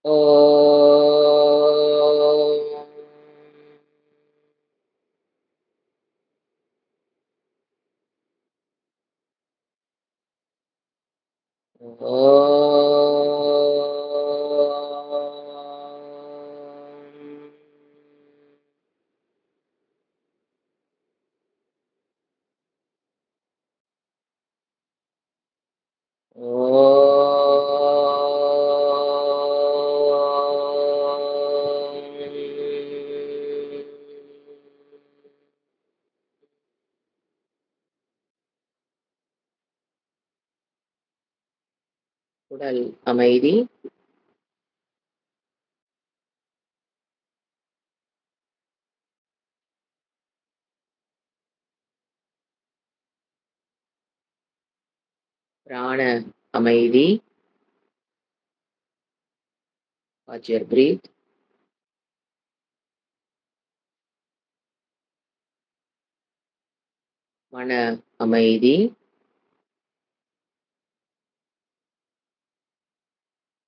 ஓம். ஓம். உடல் அமைதி. பிராண அமைதி. Watch your breath. மன அமைதி.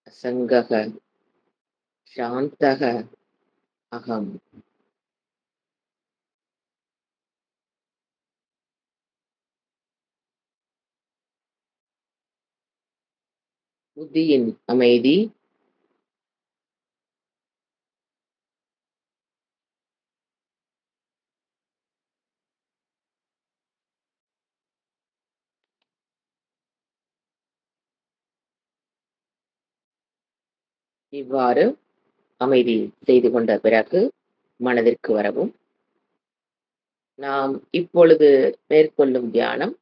அசங்கக சாந்தக அகம். புத்தியின் அமைதி. இவ்வாறு அமைதி செய்து கொண்ட பிறகு மனதிற்கு வரவும். நாம் இப்பொழுது மேற்கொள்ளும் தியானம்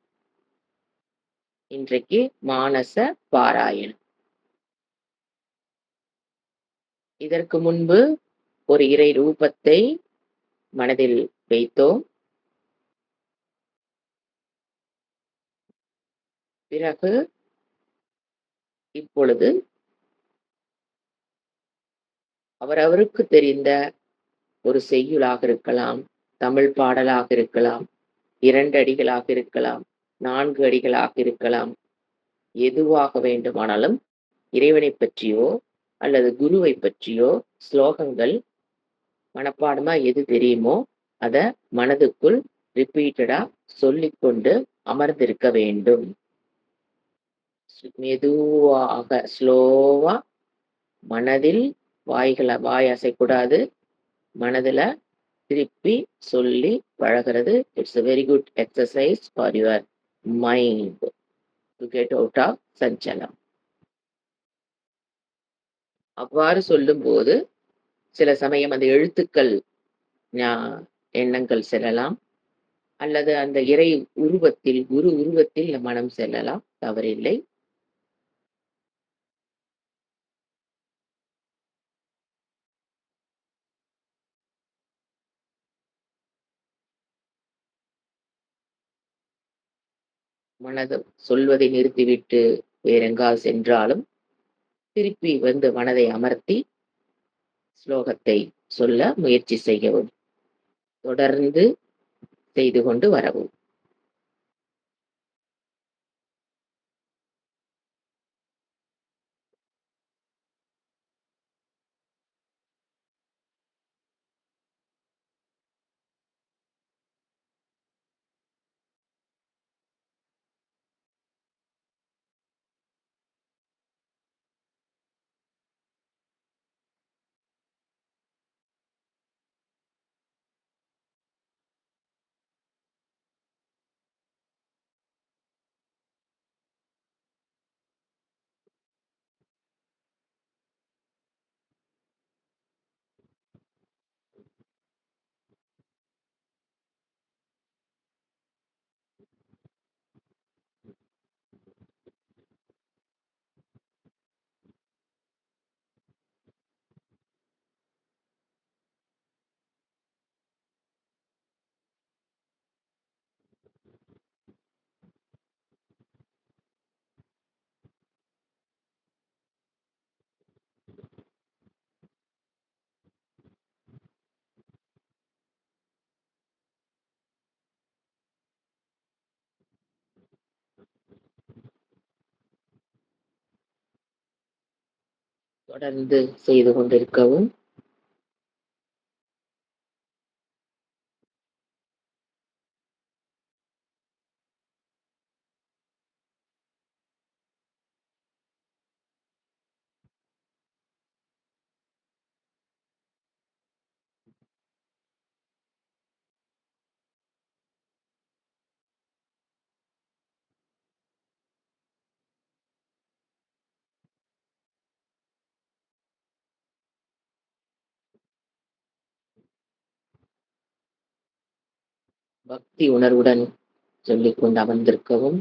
இன்றைக்கு மானச பாராயணம். இதற்கு முன்பு ஒரு இறை ரூபத்தை மனதில் வைத்தோம். பிறகு இப்பொழுது அவரவருக்கு தெரிந்த ஒரு செய்யுளாக இருக்கலாம், தமிழ் பாடலாக இருக்கலாம், 2 அடிகளாக இருக்கலாம், 4 அடிகளாக இருக்கலாம். எதுவாக வேண்டுமானாலும் இறைவனைப் பற்றியோ அல்லது குருவை பற்றியோ ஸ்லோகங்கள் மனப்பாடமா எது தெரியுமோ அத மனதுக்குள் ரிப்பீட்டடா சொல்லிக்கொண்டு அமர்ந்திருக்க வேண்டும். மெதுவாக ஸ்லோவா மனதில் வாய் அசைக்கூடாது. மனதுல திருப்பி சொல்லி பழகிறது. It's a very good exercise for your mind to get out of சஞ்சலம். அவ்வாறு சொல்லும்போது சில சமயம் அந்த எழுத்துக்கள் எண்ணங்கள் செல்லலாம், அல்லது அந்த இறை உருவத்தில் குரு உருவத்தில் மனம் செல்லலாம், தவறில்லை. மனது சொல்வதை நிறுத்திவிட்டு வேறெங்கால் சென்றாலும் திருப்பி வந்து மனதை அமர்த்தி ஸ்லோகத்தை சொல்ல முயற்சி செய்யவும். தொடர்ந்து செய்து கொண்டு வரவும். தொடர்ந்து செய்து கொண்டிருக்கவும். பக்தி உணர்வுடன் சொல்லிக்கொண்டு அமர்ந்திருக்கவும்.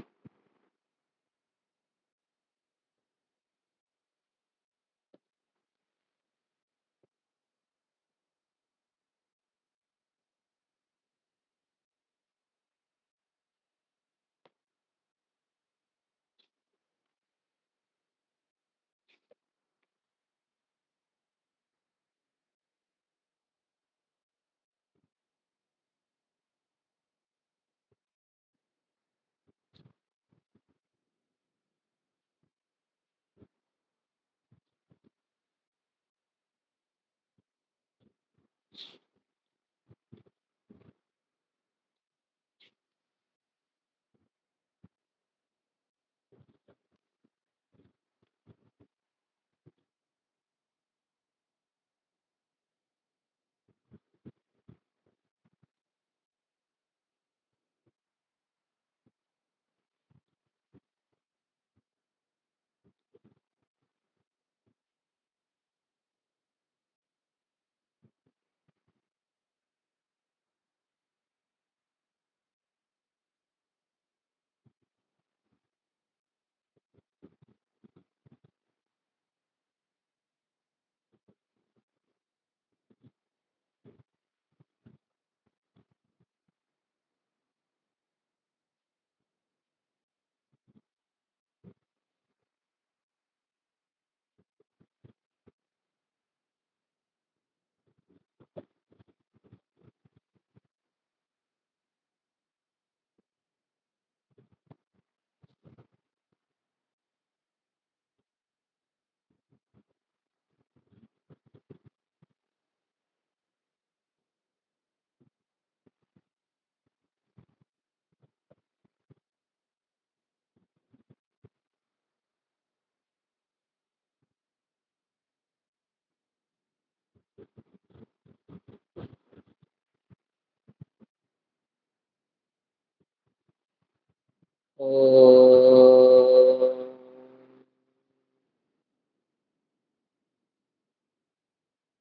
ஓம்.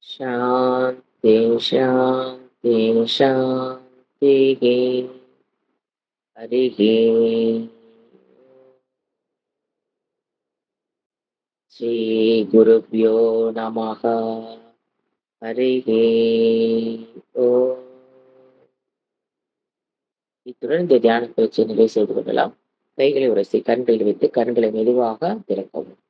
சாந்தி, சாந்தி, சாந்திஹி. ஹரிஹி ஸ்ரீ குருப்யோ நமஹ. ஹரிஹி ஓம். இத்துடன் இந்த தியான பயிற்சியை நிறைவு செய்து கொள்ளலாம். கைகளை உரசி கண்களில் வைத்து கண்களை மெதுவாக திறக்கவும்.